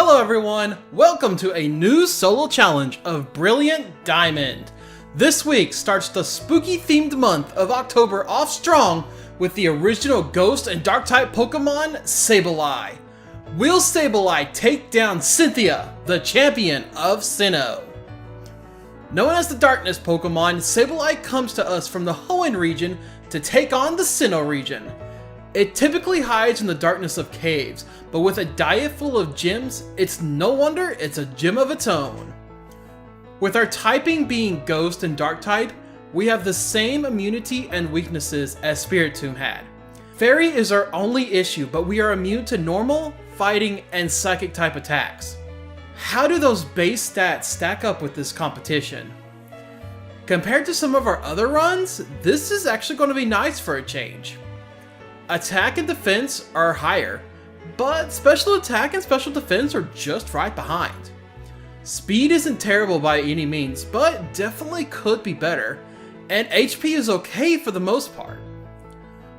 Hello everyone, welcome to a new solo challenge of Brilliant Diamond. This week starts the spooky themed month of October off strong with the original Ghost and Dark type Pokemon, Sableye. Will Sableye take down Cynthia, the champion of Sinnoh? Known as the Darkness Pokemon, Sableye comes to us from the Hoenn region to take on the Sinnoh region. It typically hides in the darkness of caves, but with a diet full of gyms, it's no wonder it's a gym of its own. With our typing being Ghost and Dark type, we have the same immunity and weaknesses as Spiritomb had. Fairy is our only issue, but we are immune to normal, fighting, and psychic type attacks. How do those base stats stack up with this competition? Compared to some of our other runs, this is actually going to be nice for a change. Attack and defense are higher, but special attack and special defense are just right behind. Speed isn't terrible by any means, but definitely could be better, and HP is okay for the most part.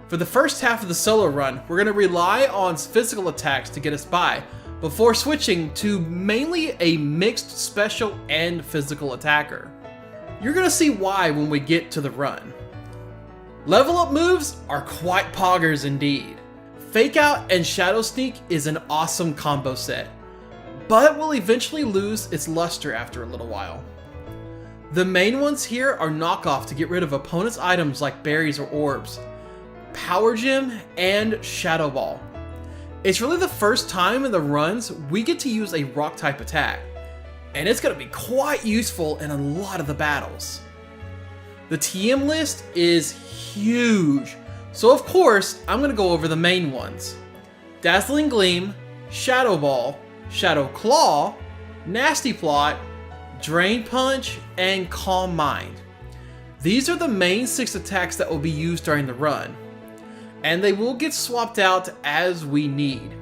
For the first half of the solo run, we're going to rely on physical attacks to get us by, before switching to mainly a mixed special and physical attacker. You're going to see why when we get to the run. Level up moves are quite poggers indeed. Fake Out and Shadow Sneak is an awesome combo set, but will eventually lose its luster after a little while. The main ones here are knockoff to get rid of opponents' items like berries or orbs, Power Gem, and Shadow Ball. It's really the first time in the runs we get to use a rock type attack, and it's going to be quite useful in a lot of the battles. The TM list is huge, so of course I'm going to go over the main ones. Dazzling Gleam, Shadow Ball, Shadow Claw, Nasty Plot, Drain Punch, and Calm Mind. These are the main 6 attacks that will be used during the run, and they will get swapped out as we need.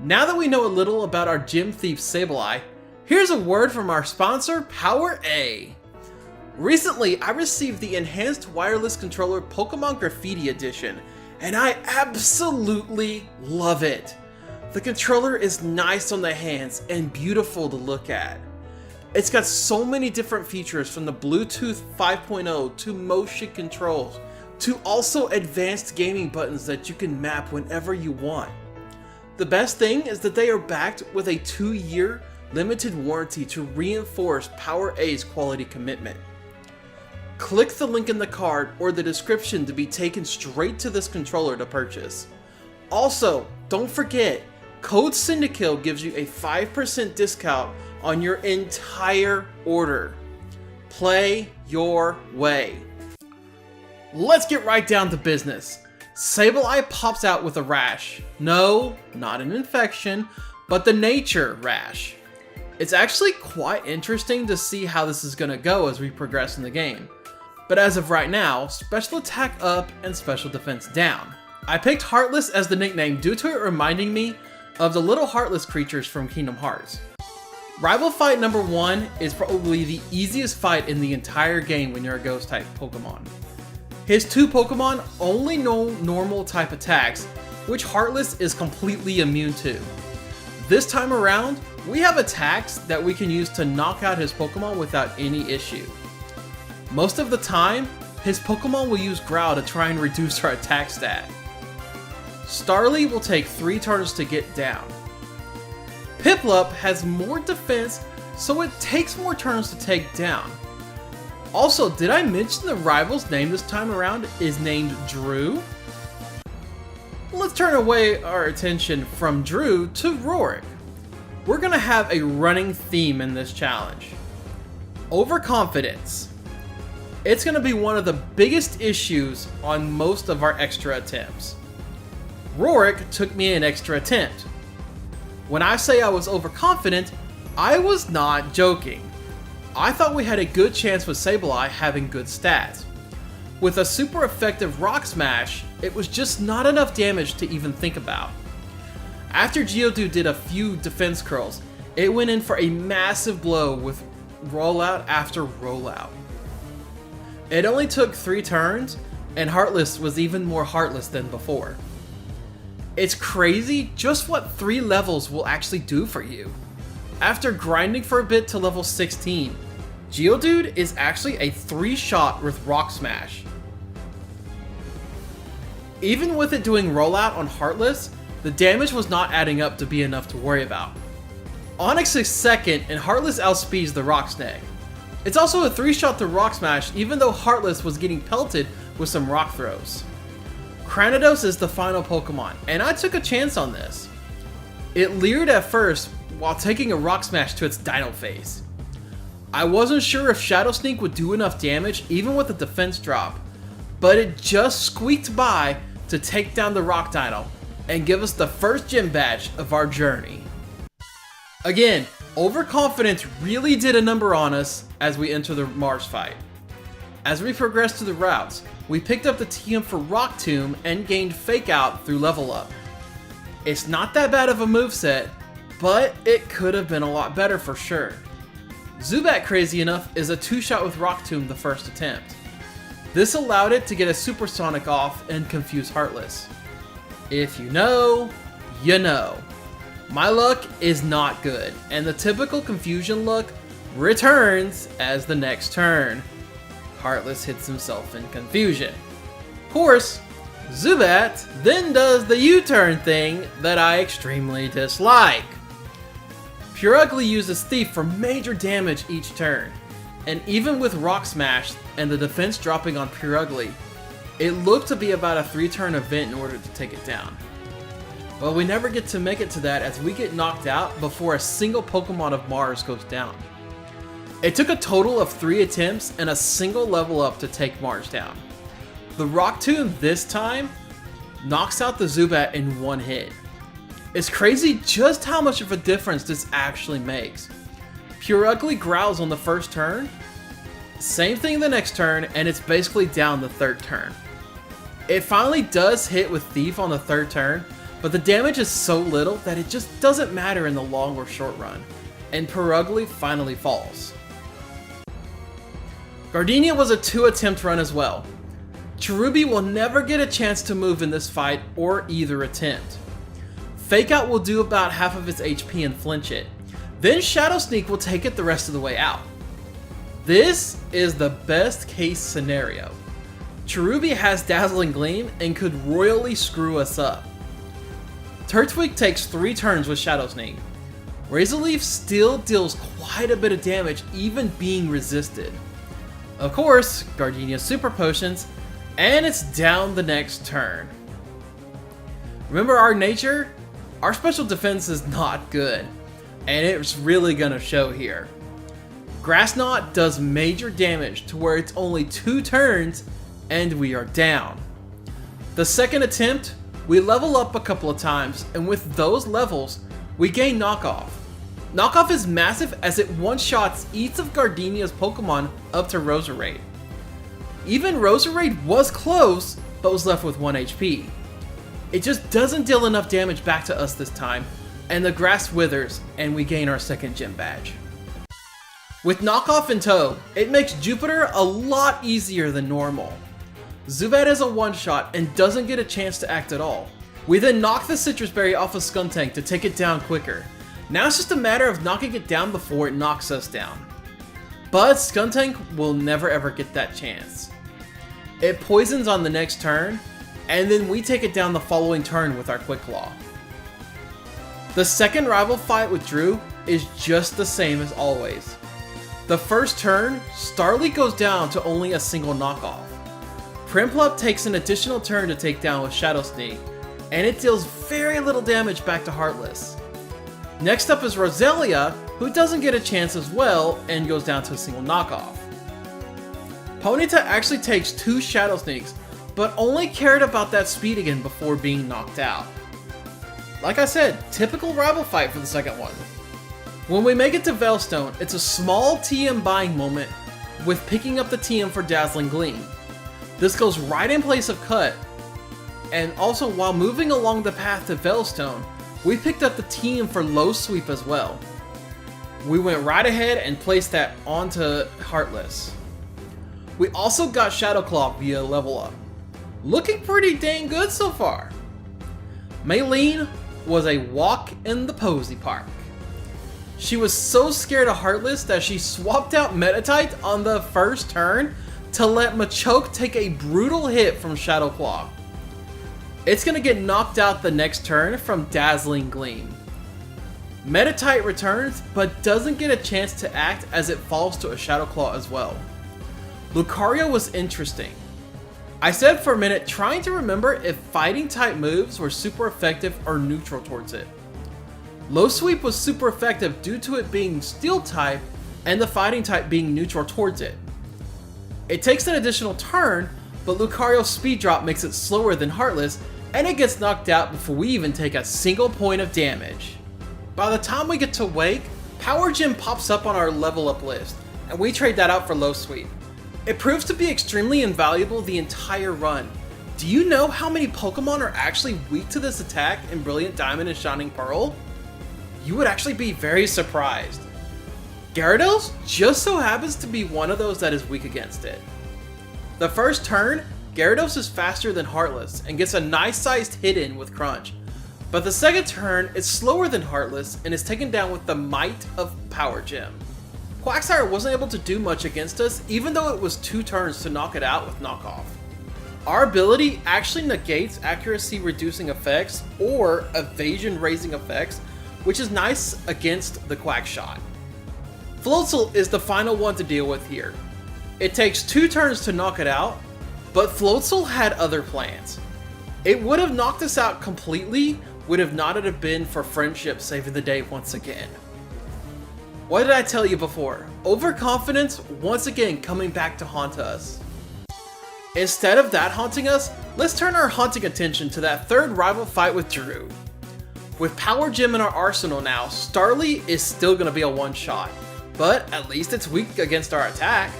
Now that we know a little about our Gym Thief Sableye, here's a word from our sponsor, Power A. Recently, I received the Enhanced Wireless Controller Pokemon Graffiti Edition, and I absolutely love it. The controller is nice on the hands and beautiful to look at. It's got so many different features, from the Bluetooth 5.0 to motion controls, to also advanced gaming buttons that you can map whenever you want. The best thing is that they are backed with a 2-year limited warranty to reinforce Power A's quality commitment. Click the link in the card or the description to be taken straight to this controller to purchase. Also, don't forget, code Syndikill gives you a 5% discount on your entire order. Play your way. Let's get right down to business. Sableye pops out with a rash. No, not an infection, but the nature rash. It's actually quite interesting to see how this is going to go as we progress in the game. But as of right now, special attack up and special defense down. I picked Heartless as the nickname due to it reminding me of the little heartless creatures from Kingdom Hearts. Rival fight number 1 is probably the easiest fight in the entire game when you're a Ghost type Pokemon. His 2 Pokemon only know normal type attacks, which Heartless is completely immune to. This time around, we have attacks that we can use to knock out his Pokemon without any issue. Most of the time, his Pokemon will use Growl to try and reduce our attack stat. Starly will take 3 turns to get down. Piplup has more defense, so it takes more turns to take down. Also, did I mention the rival's name this time around is named Drew? Let's turn away our attention from Drew to Rorik. We're going to have a running theme in this challenge. Overconfidence. It's going to be one of the biggest issues on most of our extra attempts. Rorik took me an extra attempt. When I say I was overconfident, I was not joking. I thought we had a good chance with Sableye having good stats. With a super effective Rock Smash, it was just not enough damage to even think about. After Geodude did a few defense curls, it went in for a massive blow with rollout after rollout. It only took 3 turns, and Heartless was even more heartless than before. It's crazy just what 3 levels will actually do for you. After grinding for a bit to level 16, Geodude is actually a 3-shot with Rock Smash. Even with it doing rollout on Heartless, the damage was not adding up to be enough to worry about. Onix is second and Heartless outspeeds the Rock Snag. It's also a 3-shot to Rock Smash even though Heartless was getting pelted with some rock throws. Cranidos is the final Pokemon, and I took a chance on this. It leered at first while taking a Rock Smash to its Dino phase. I wasn't sure if Shadow Sneak would do enough damage even with a defense drop, but it just squeaked by to take down the Rock Dino and give us the first gym badge of our journey. Again, overconfidence really did a number on us as we enter the Mars fight. As we progressed through the routes, we picked up the TM for Rock Tomb and gained Fake Out through level up. It's not that bad of a moveset, but it could have been a lot better for sure. Zubat, crazy enough, is a 2-shot with Rock Tomb the first attempt. This allowed it to get a Supersonic off and confuse Heartless. If you know, you know. My luck is not good, and the typical confusion look returns as the next turn. Heartless hits himself in confusion. Of course, Zubat then does the U-turn thing that I extremely dislike. Pure Ugly uses Thief for major damage each turn, and even with Rock Smash and the defense dropping on Pure Ugly, it looked to be about a 3-turn event in order to take it down. But we never get to make it to that as we get knocked out before a single Pokemon of Mars goes down. It took a total of 3 attempts and a single level up to take Mars down. The Rock Tomb this time knocks out the Zubat in 1 hit. It's crazy just how much of a difference this actually makes. Pure Ugly growls on the first turn, same thing the next turn, and it's basically down the 3rd turn. It finally does hit with Thief on the 3rd turn, but the damage is so little that it just doesn't matter in the long or short run, and Pure Ugly finally falls. Gardenia was a 2-attempt run as well. Cherubi will never get a chance to move in this fight or either attempt. Fake Out will do about half of its HP and flinch it. Then Shadow Sneak will take it the rest of the way out. This is the best case scenario. Cherubi has Dazzling Gleam and could royally screw us up. Turtwig takes 3 turns with Shadow Sneak. Razor Leaf still deals quite a bit of damage even being resisted. Of course, Gardenia Super Potions, and it's down the next turn. Remember our nature? Our special defense is not good, and it's really gonna show here. Grass Knot does major damage to where it's only 2 turns and we are down. The second attempt, we level up a couple of times, and with those levels, we gain Knockoff. Knockoff is massive as it one-shots each of Gardenia's Pokemon up to Roserade. Even Roserade was close, but was left with 1 HP. It just doesn't deal enough damage back to us this time, and the grass withers, and we gain our 2nd gym badge. With Knockoff in tow, it makes Jupiter a lot easier than normal. Zubat is a 1-shot and doesn't get a chance to act at all. We then knock the Citrus Berry off of Skuntank to take it down quicker. Now it's just a matter of knocking it down before it knocks us down. But Skuntank will never ever get that chance. It poisons on the next turn, and then we take it down the following turn with our Quick Claw. The second rival fight with Drew is just the same as always. The first turn, Starly goes down to only a single knockoff. Prinplup takes an additional turn to take down with Shadow Sneak, and it deals very little damage back to Heartless. Next up is Roselia, who doesn't get a chance as well and goes down to a single knockoff. Ponyta actually takes 2 Shadow Sneaks, but only cared about that speed again before being knocked out. Like I said, typical rival fight for the second one. When we make it to Veilstone, it's a small TM buying moment with picking up the TM for Dazzling Gleam. This goes right in place of Cut, and also while moving along the path to Veilstone, we picked up the TM for Low Sweep as well. We went right ahead and placed that onto Heartless. We also got Shadow Claw via level up. Looking pretty dang good so far. Maylene was a walk in the posy park. She was so scared of Heartless that she swapped out Meditite on the first turn to let Machoke take a brutal hit from Shadow Claw. It's gonna get knocked out the next turn from Dazzling Gleam. Meditite returns, but doesn't get a chance to act as it falls to a Shadow Claw as well. Lucario was interesting. I said for a minute trying to remember if fighting type moves were super effective or neutral towards it. Low Sweep was super effective due to it being Steel type and the fighting type being neutral towards it. It takes an additional turn, but Lucario's speed drop makes it slower than Heartless, and it gets knocked out before we even take a single point of damage. By the time we get to Wake, Power Gem pops up on our level up list, and we trade that out for Low Sweep. It proves to be extremely invaluable the entire run. Do you know how many Pokemon are actually weak to this attack in Brilliant Diamond and Shining Pearl? You would actually be very surprised. Gyarados just so happens to be one of those that is weak against it. The first turn, Gyarados is faster than Heartless and gets a nice sized hit in with Crunch. But the second turn, it's slower than Heartless and is taken down with the might of Power Gem. Quagsire wasn't able to do much against us even though it was 2 turns to knock it out with Knockoff. Our ability actually negates accuracy reducing effects or evasion raising effects, which is nice against the Quack Shot. Floatzel is the final one to deal with here. It takes 2 turns to knock it out, but Floatzel had other plans. It would have knocked us out completely, would have not have been for Friendship saving the day once again. What did I tell you before? Overconfidence once again coming back to haunt us. Instead of that haunting us, let's turn our haunting attention to that third rival fight with Drew. With Power Gem in our arsenal now, Starly is still going to be a one-shot, but at least it's weak against our attack.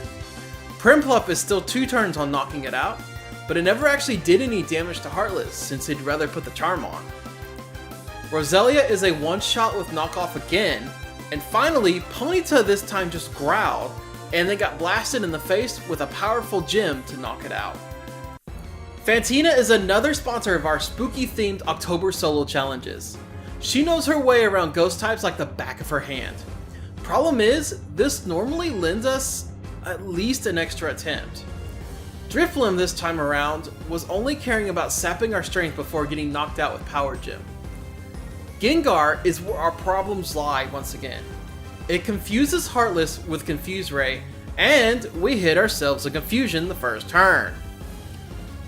Primplup is still 2 turns on knocking it out, but it never actually did any damage to Heartless since he'd rather put the charm on. Roselia is a one-shot with knockoff again, and finally Ponyta this time just growled and then got blasted in the face with a powerful gem to knock it out. Fantina is another sponsor of our spooky themed October solo challenges. She knows her way around ghost types like the back of her hand. Problem is, this normally lends us at least an extra attempt. Drifblim this time around was only caring about sapping our strength before getting knocked out with Power Gem. Gengar is where our problems lie once again. It confuses Heartless with Confuse Ray, and we hit ourselves a Confusion the first turn.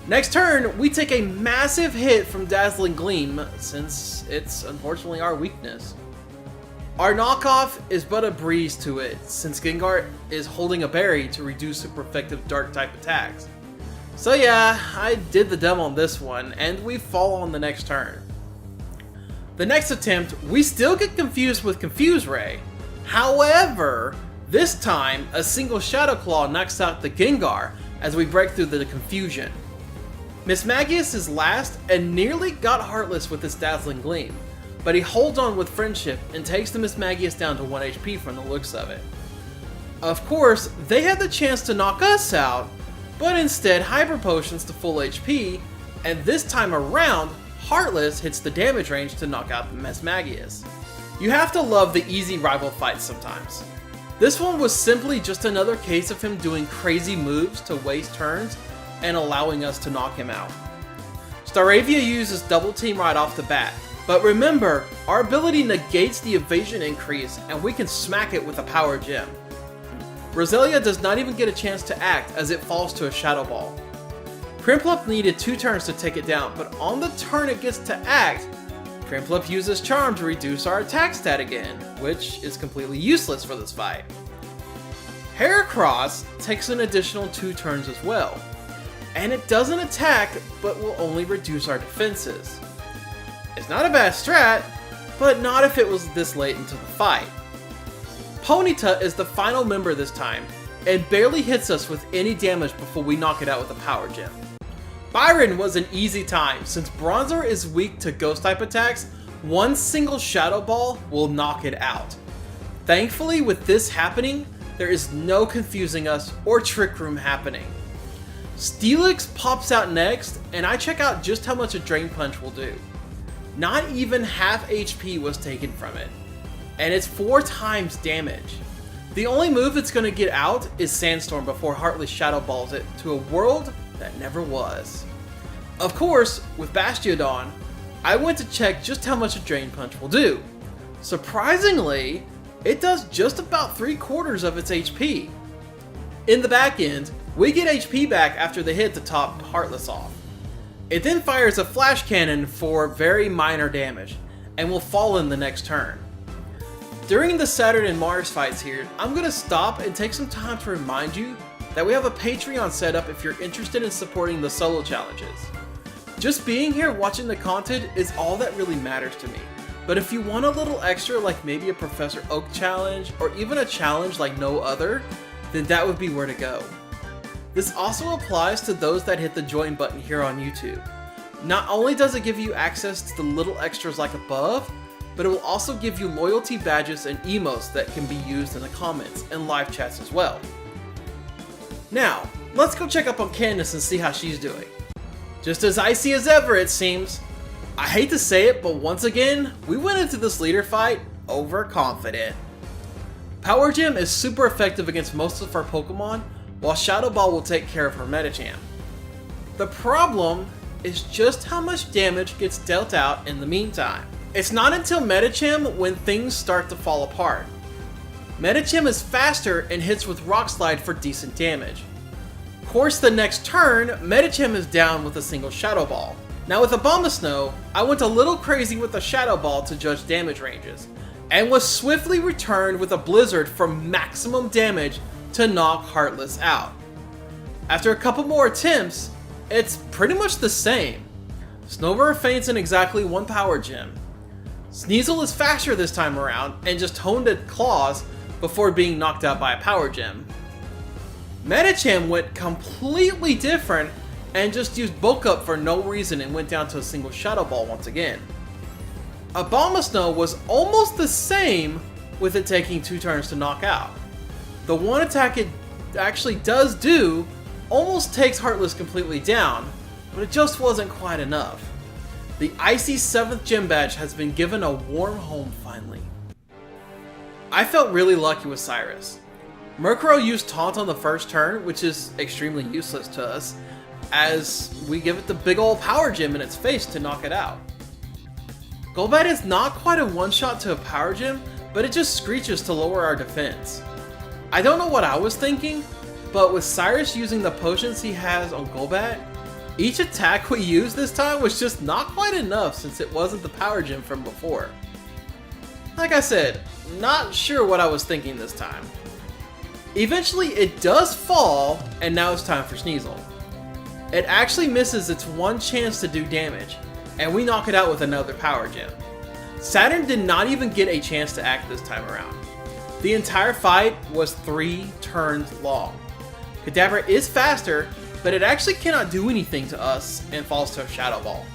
Next turn, we take a massive hit from Dazzling Gleam, since it's unfortunately our weakness. Our knockoff is but a breeze to it, since Gengar is holding a berry to reduce super effective dark type attacks. So yeah, I did the dumb on this one, and we fall on the next turn. The next attempt, we still get confused with Confuse Ray. However, this time, a single Shadow Claw knocks out the Gengar as we break through the confusion. Mismagius is last and nearly got Heartless with his Dazzling Gleam, but he holds on with Friendship and takes the Mismagius down to 1 HP from the looks of it. Of course, they had the chance to knock us out, but instead Hyper Potions to full HP, and this time around, Heartless hits the damage range to knock out the Mismagius. You have to love the easy rival fights sometimes. This one was simply just another case of him doing crazy moves to waste turns and allowing us to knock him out. Staravia uses Double Team right off the bat, but remember, our ability negates the evasion increase and we can smack it with a Power Gem. Roselia does not even get a chance to act as it falls to a Shadow Ball. Primplup needed 2 turns to take it down, but on the turn it gets to act, Primplup uses Charm to reduce our attack stat again, which is completely useless for this fight. Heracross takes an additional 2 turns as well, and it doesn't attack, but will only reduce our defenses. It's not a bad strat, but not if it was this late into the fight. Ponyta is the final member this time, and barely hits us with any damage before we knock it out with a Power Gem. Byron was an easy time, since Bronzor is weak to Ghost type attacks, one single Shadow Ball will knock it out. Thankfully, with this happening, there is no confusing us or Trick Room happening. Steelix pops out next, and I check out just how much a Drain Punch will do. not even half HP was taken from it, and it's 4 times damage. The only move it's going to get out is Sandstorm before Heartless Shadow Balls it to a world that never was. Of course, with Bastiodon, I went to check just how much a Drain Punch will do. Surprisingly, it does just about 3/4 of its HP. In the back end, we get HP back after the hit to top Heartless off. It then fires a Flash Cannon for very minor damage, and will fall in the next turn. During the Saturn and Mars fights here, I'm going to stop and take some time to remind you that we have a Patreon set up if you're interested in supporting the solo challenges. Just being here watching the content is all that really matters to me, but if you want a little extra like maybe a Professor Oak challenge or even a challenge like no other, then that would be where to go. This also applies to those that hit the join button here on YouTube. Not only does it give you access to the little extras like above, but it will also give you loyalty badges and emotes that can be used in the comments and live chats as well. Now, let's go check up on Candace and see how she's doing. Just as icy as ever, it seems. I hate to say it, but once again, we went into this leader fight overconfident. Power Gem is super effective against most of our Pokemon, while Shadow Ball will take care of her Medicham. The problem is just how much damage gets dealt out in the meantime. It's not until Medicham when things start to fall apart. Medicham is faster and hits with Rock Slide for decent damage. Of course, the next turn, Medicham is down with a single Shadow Ball. Now with Abomasnow, I went a little crazy with the Shadow Ball to judge damage ranges, and was swiftly returned with a Blizzard for maximum damage to knock Heartless out. After a couple more attempts, it's pretty much the same. Snover faints in exactly 1 Power Gem. Sneasel is faster this time around and just honed at Claws before being knocked out by a Power Gem. Medicham went completely different and just used Bulk Up for no reason and went down to a single Shadow Ball once again. Abomasnow was almost the same, with it taking 2 turns to knock out. The one attack it actually does do almost takes Heartless completely down, but it just wasn't quite enough. The Icy 7th Gym Badge has been given a warm home finally. I felt really lucky with Cyrus. Murkrow used Taunt on the first turn, which is extremely useless to us, as we give it the big ol' Power Gem in its face to knock it out. Golbat is not quite a one-shot to a Power Gem, but it just screeches to lower our defense. I don't know what I was thinking, but with Cyrus using the potions he has on Golbat, each attack we used this time was just not quite enough since it wasn't the Power Gem from before. Like I said, not sure what I was thinking this time. Eventually it does fall, and now it's time for Sneasel. It actually misses its one chance to do damage, and we knock it out with another Power Gem. Saturn did not even get a chance to act this time around. The entire fight was 3 turns long. Kadabra is faster, but it actually cannot do anything to us and falls to a Shadow Ball.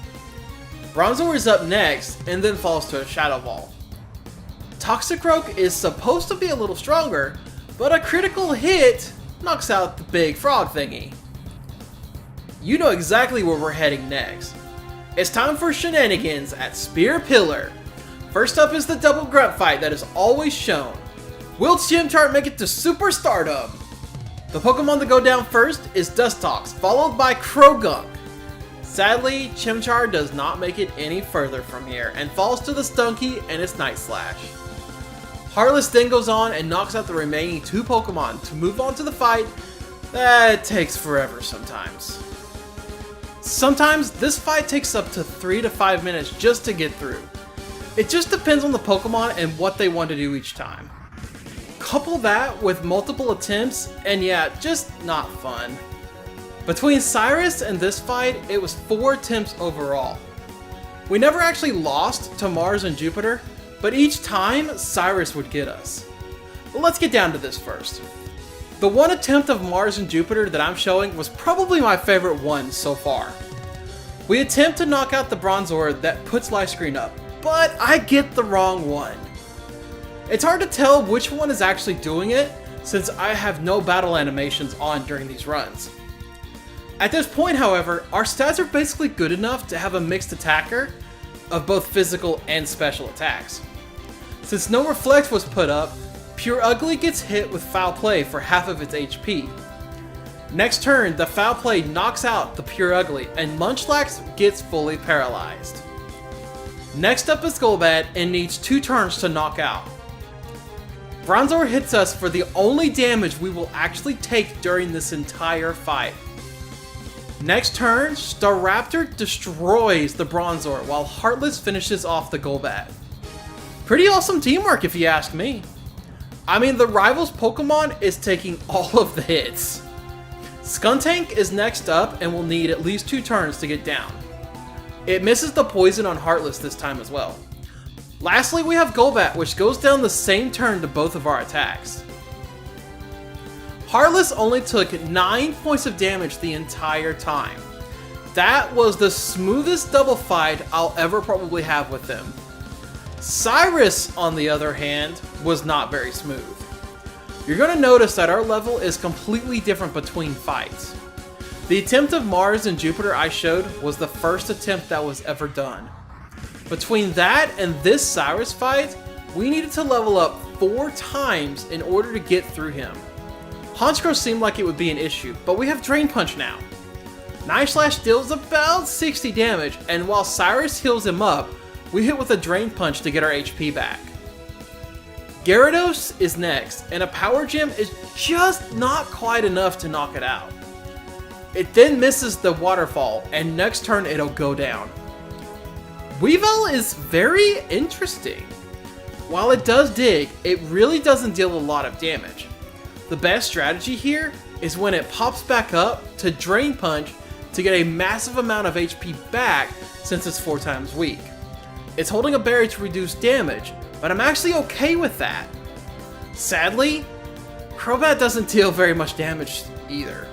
Bronzor is up next and then falls to a Shadow Ball. Toxicroak is supposed to be a little stronger, but a critical hit knocks out the big frog thingy. You know exactly where we're heading next. It's time for shenanigans at Spear Pillar. First up is the double grunt fight that is always shown. Will Chimchar make it to Super Stardom? The Pokemon to go down first is Dustox, followed by Krogunk. Sadly, Chimchar does not make it any further from here and falls to the Stunky and its Night Slash. Heartless then goes on and knocks out the remaining 2 Pokemon to move on to the fight that takes forever sometimes. Sometimes this fight takes up to 3 to 5 minutes just to get through. It just depends on the Pokemon and what they want to do each time. Couple that with multiple attempts, and yeah, just not fun. Between Cyrus and this fight, it was 4 attempts overall. We never actually lost to Mars and Jupiter, but each time, Cyrus would get us. But let's get down to this first. The one attempt of Mars and Jupiter that I'm showing was probably my favorite one so far. We attempt to knock out the Bronzor that puts Life Screen up, but I get the wrong one. It's hard to tell which one is actually doing it, since I have no battle animations on during these runs. At this point, however, our stats are basically good enough to have a mixed attacker, of both physical and special attacks. Since no reflect was put up, Pure Ugly gets hit with Foul Play for half of its HP. Next turn, the Foul Play knocks out the Pure Ugly, and Munchlax gets fully paralyzed. Next up is Golbat and needs 2 turns to knock out. Bronzor hits us for the only damage we will actually take during this entire fight. Next turn, Staraptor destroys the Bronzor while Heartless finishes off the Golbat. Pretty awesome teamwork if you ask me. I mean, the rival's Pokemon is taking all of the hits. Skuntank is next up and will need at least 2 turns to get down. It misses the poison on Heartless this time as well. Lastly, we have Golbat, which goes down the same turn to both of our attacks. Heartless only took 9 points of damage the entire time. That was the smoothest double fight I'll ever probably have with him. Cyrus, on the other hand, was not very smooth. You're going to notice that our level is completely different between fights. The attempt of Mars and Jupiter I showed was the first attempt that was ever done. Between that and this Cyrus fight, we needed to level up 4 times in order to get through him. Honchkrow seemed like it would be an issue, but we have Drain Punch now. Knife Slash deals about 60 damage, and while Cyrus heals him up, we hit with a Drain Punch to get our HP back. Gyarados is next, and a Power Gem is just not quite enough to knock it out. It then misses the waterfall, and next turn it'll go down. Weavile is very interesting. While it does dig, it really doesn't deal a lot of damage. The best strategy here is when it pops back up to Drain Punch to get a massive amount of HP back since it's 4 times weak. It's holding a berry to reduce damage, but I'm actually okay with that. Sadly, Crobat doesn't deal very much damage either.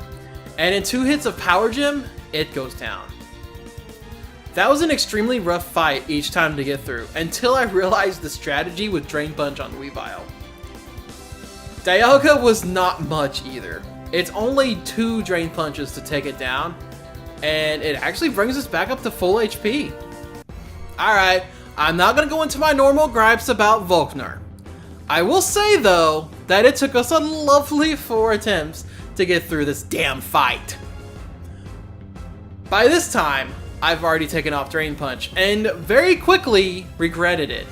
And in 2 hits of Power Gem, it goes down. That was an extremely rough fight each time to get through, until I realized the strategy with Drain Punch on Weavile. Dialga was not much either. It's only 2 Drain Punches to take it down, and it actually brings us back up to full HP. Alright, I'm not going to go into my normal gripes about Volkner. I will say though, that it took us a lovely 4 attempts to get through this damn fight. By this time, I've already taken off Drain Punch, and very quickly regretted it.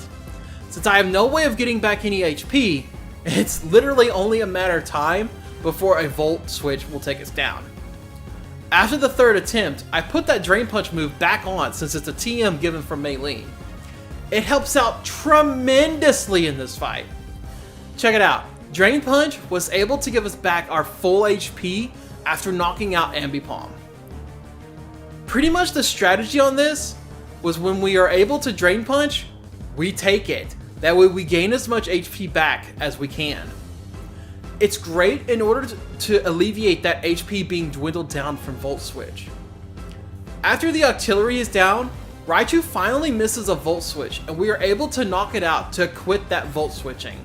Since I have no way of getting back any HP, it's literally only a matter of time before a Volt Switch will take us down. After the 3rd attempt, I put that Drain Punch move back on since it's a TM given from Maylene. It helps out tremendously in this fight. Check it out. Drain Punch was able to give us back our full HP after knocking out Ambipom. Pretty much the strategy on this was when we are able to Drain Punch, we take it. That way we gain as much HP back as we can. It's great in order to alleviate that HP being dwindled down from Volt Switch. After the Octillery is down, Raichu finally misses a Volt Switch, and we are able to knock it out to quit that Volt Switching.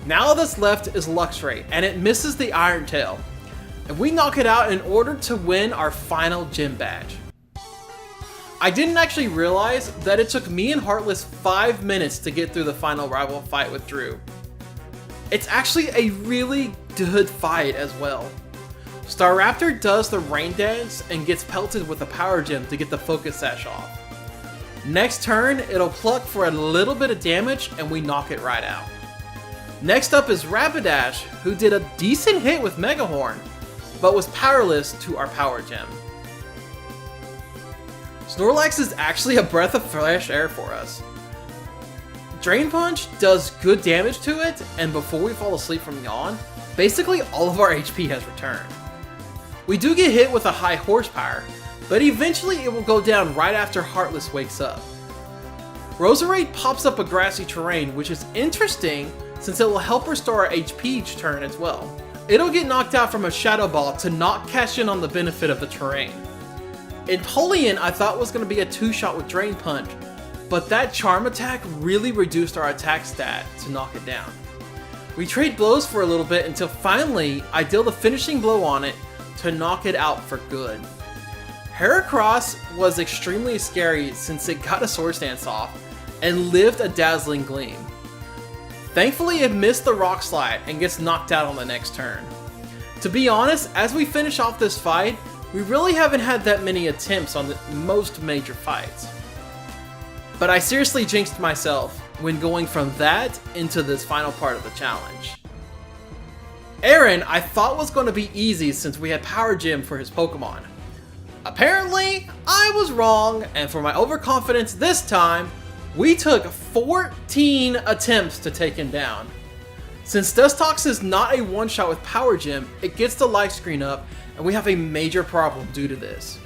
Now all that's left is Luxray, and it misses the Iron Tail, and we knock it out in order to win our final gym badge. I didn't actually realize that it took me and Heartless 5 minutes to get through the final rival fight with Drew. It's actually a really good fight as well. Staraptor does the Rain Dance and gets pelted with a Power Gem to get the Focus Sash off. Next turn, it'll pluck for a little bit of damage and we knock it right out. Next up is Rapidash, who did a decent hit with Mega Horn, but was powerless to our Power Gem. Snorlax is actually a breath of fresh air for us. Drain Punch does good damage to it, and before we fall asleep from yawn, basically all of our HP has returned. We do get hit with a high horsepower, but eventually it will go down right after Heartless wakes up. Roserade pops up a grassy terrain, which is interesting since it will help restore our HP each turn as well. It'll get knocked out from a Shadow Ball to not cash in on the benefit of the terrain. Empoleon I thought was going to be a 2-shot with Drain Punch, but that Charm attack really reduced our attack stat to knock it down. We trade blows for a little bit until finally I deal the finishing blow on it to knock it out for good. Heracross was extremely scary since it got a Swords Dance off and lived a Dazzling Gleam. Thankfully it missed the Rock Slide and gets knocked out on the next turn. To be honest, as we finish off this fight, we really haven't had that many attempts on most major fights. But I seriously jinxed myself when going from that into this final part of the challenge. Aaron I thought was going to be easy since we had Power Gem for his Pokemon. Apparently, I was wrong, and for my overconfidence this time, we took 14 attempts to take him down. Since Dustox is not a one-shot with Power Gem, it gets the life screen up, and we have a major problem due to this.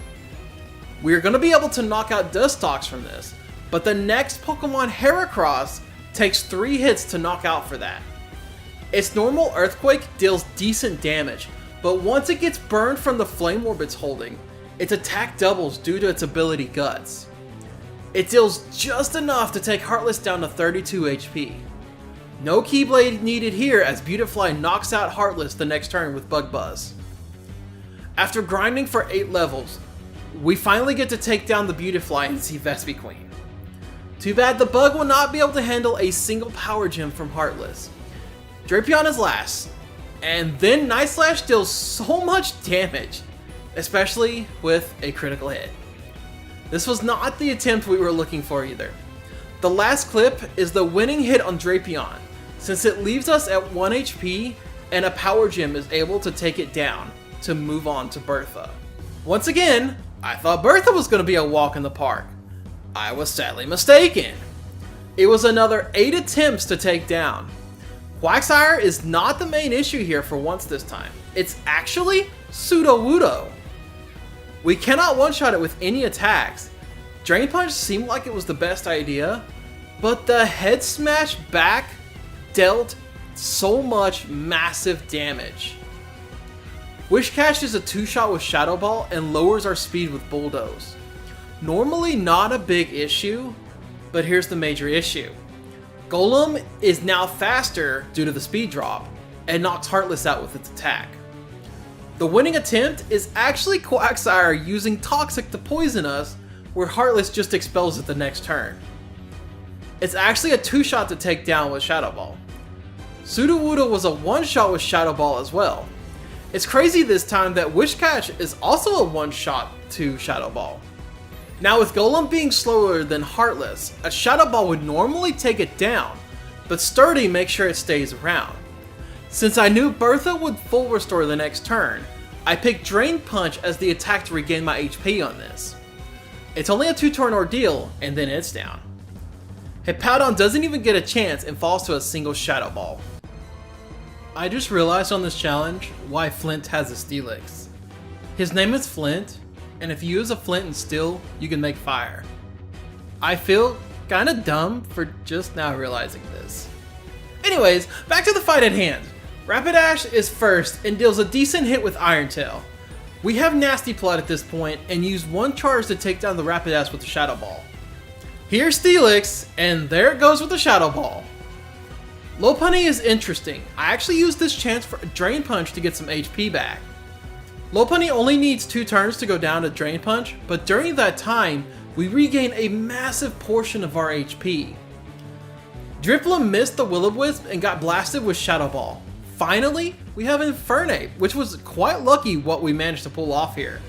We are going to be able to knock out Dustox from this, but the next Pokemon, Heracross, takes 3 hits to knock out for that. Its normal Earthquake deals decent damage, but once it gets burned from the Flame Orb it's holding, its attack doubles due to its ability Guts. It deals just enough to take Heartless down to 32 HP. No Keyblade needed here as Beautifly knocks out Heartless the next turn with Bug Buzz. After grinding for 8 levels, we finally get to take down the Beautifly and see Vespiquen. Too bad the bug will not be able to handle a single Power Gem from Heartless. Drapion is last, and then Night Slash deals so much damage, especially with a critical hit. This was not the attempt we were looking for either. The last clip is the winning hit on Drapion, since it leaves us at 1 HP and a Power Gem is able to take it down to move on to Bertha. Once again, I thought Bertha was going to be a walk in the park. I was sadly mistaken. It was another 8 attempts to take down. Quagsire is not the main issue here for once this time. It's actually Sudowoodo. We cannot one-shot it with any attacks. Drain Punch seemed like it was the best idea, but the head smash back dealt so much massive damage. Wishcash is a 2-shot with Shadow Ball and lowers our speed with Bulldoze. Normally not a big issue, but here's the major issue. Golem is now faster due to the speed drop, and knocks Heartless out with its attack. The winning attempt is actually Quagsire using Toxic to poison us, where Heartless just expels it the next turn. It's actually a 2-shot to take down with Shadow Ball. Sudowoodo was a 1-shot with Shadow Ball as well. It's crazy this time that Wishcash is also a 1-shot to Shadow Ball. Now with Golem being slower than Heartless, a Shadow Ball would normally take it down, but Sturdy makes sure it stays around. Since I knew Bertha would full restore the next turn, I picked Drain Punch as the attack to regain my HP on this. It's only a 2-turn ordeal, and then it's down. Hippowdon doesn't even get a chance and falls to a single Shadow Ball. I just realized on this challenge why Flint has a Steelix. His name is Flint, and if you use a flint and steel, you can make fire. I feel kinda dumb for just now realizing this. Anyways, back to the fight at hand. Rapidash is first and deals a decent hit with Iron Tail. We have Nasty Plot at this point and use 1 charge to take down the Rapidash with the Shadow Ball. Here's Steelix, and there it goes with the Shadow Ball. Lopunny is interesting. I actually used this chance for a Drain Punch to get some HP back. Lopunny only needs 2 turns to go down to Drain Punch, but during that time, we regain a massive portion of our HP. Drifloon missed the Will-O-Wisp and got blasted with Shadow Ball. Finally, we have Infernape, which was quite lucky what we managed to pull off here.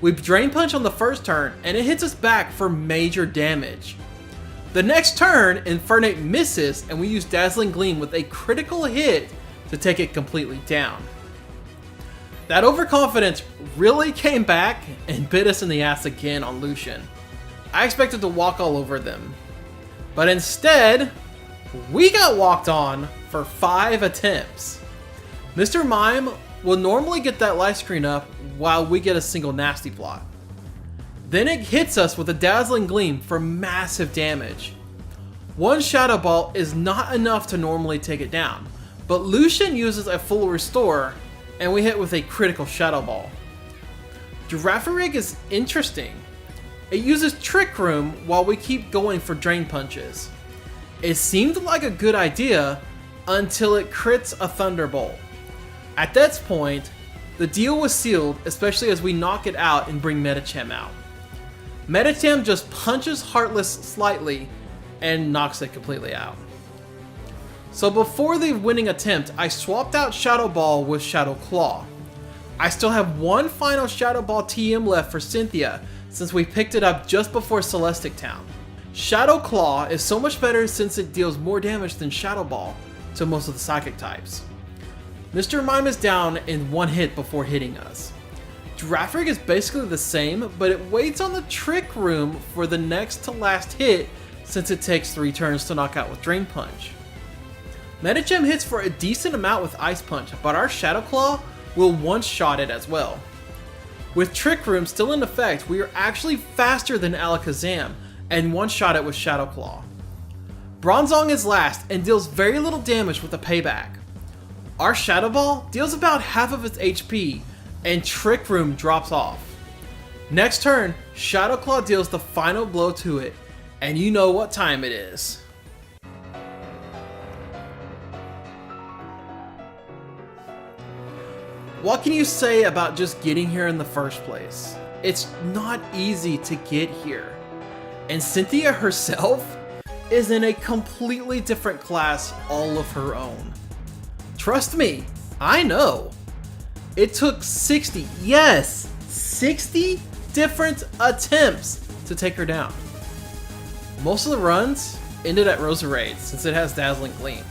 We Drain Punch on the first turn, and it hits us back for major damage. The next turn, Infernape misses, and we use Dazzling Gleam with a critical hit to take it completely down. That overconfidence really came back and bit us in the ass again on Lucian. I expected to walk all over them, but instead, we got walked on for 5 attempts. Mr. Mime will normally get that life screen up while we get a single Nasty Plot. Then it hits us with a Dazzling Gleam for massive damage. 1 Shadow Ball is not enough to normally take it down, but Lucian uses a full restore and we hit with a critical Shadow Ball. Girafarig is interesting. It uses Trick Room while we keep going for Drain Punches. It seemed like a good idea until it crits a Thunderbolt. At that point, The deal was sealed, especially as we knock it out and bring Medicham out. Medicham just punches Heartless slightly and knocks it completely out. So before the winning attempt, I swapped out Shadow Ball with Shadow Claw. I still have one final Shadow Ball TM left for Cynthia, since we picked it up just before Celestic Town. Shadow Claw is so much better since it deals more damage than Shadow Ball to most of the Psychic types. Mr. Mime is down in one hit before hitting us. Giraffrig is basically the same, but it waits on the Trick Room for the next to last hit since it takes 3 turns to knock out with Drain Punch. Medicham hits for a decent amount with Ice Punch, but our Shadow Claw will one-shot it as well. With Trick Room still in effect, we are actually faster than Alakazam and one-shot it with Shadow Claw. Bronzong is last and deals very little damage with the payback. Our Shadow Ball deals about half of its HP and Trick Room drops off. Next turn, Shadow Claw deals the final blow to it, and you know what time it is. What can you say about just getting here in the first place? It's not easy to get here. And Cynthia herself is in a completely different class all of her own. Trust me, I know. It took 60, yes, 60 different attempts to take her down. Most of the runs ended at Roserade since it has Dazzling Gleam.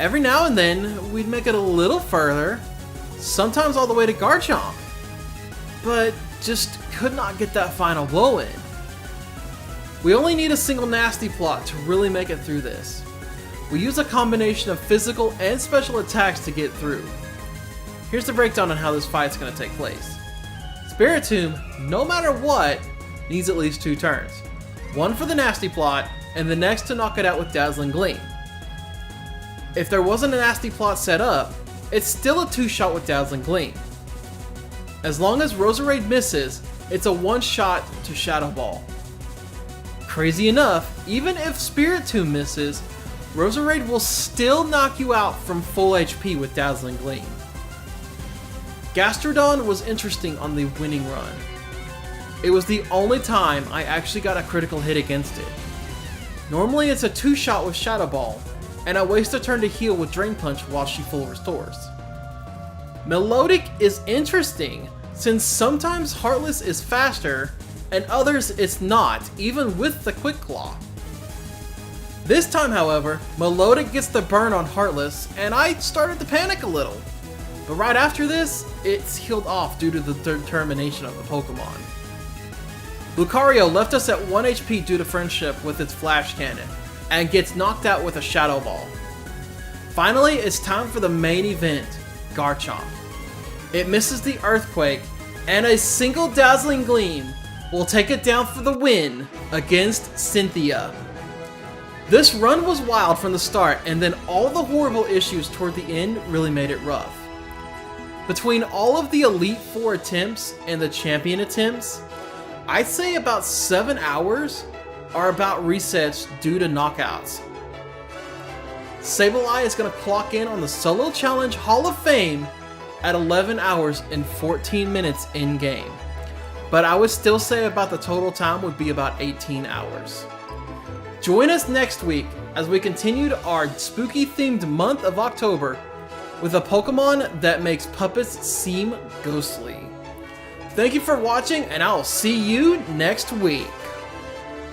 Every now and then, we'd make it a little further, sometimes all the way to Garchomp, but just could not get that final blow in. We only need a single Nasty Plot to really make it through this. We use a combination of physical and special attacks to get through. Here's the breakdown on how this fight's going to take place. Spiritomb, no matter what, needs at least 2 turns. One for the Nasty Plot, and the next to knock it out with Dazzling Gleam. If there wasn't a Nasty Plot set up, it's still a 2-shot with Dazzling Gleam. As long as Roserade misses, it's a 1-shot to Shadow Ball. Crazy enough, even if Spiritomb misses, Roserade will still knock you out from full HP with Dazzling Gleam. Gastrodon was interesting on the winning run. It was the only time I actually got a critical hit against it. Normally it's a 2-shot with Shadow Ball, and I waste a turn to heal with Drain Punch while she full restores. Melodic is interesting, since sometimes Heartless is faster, and others it's not, even with the Quick Claw. This time, however, Melodic gets the burn on Heartless, and I started to panic a little. But right after this, it's healed off due to the determination of the Pokemon. Lucario left us at 1 HP due to friendship with its Flash Cannon, and gets knocked out with a Shadow Ball. Finally, it's time for the main event, Garchomp. It misses the Earthquake, and a single Dazzling Gleam will take it down for the win against Cynthia. This run was wild from the start, and then all the horrible issues toward the end really made it rough. Between all of the Elite Four attempts and the Champion attempts, I'd say about 7 hours are about resets due to knockouts. Sableye is going to clock in on the Solo Challenge Hall of Fame at 11 hours and 14 minutes in-game. But I would still say about the total time would be about 18 hours. Join us next week as we continued our spooky themed month of October with a Pokemon that makes puppets seem ghostly. Thank you for watching, and I'll see you next week.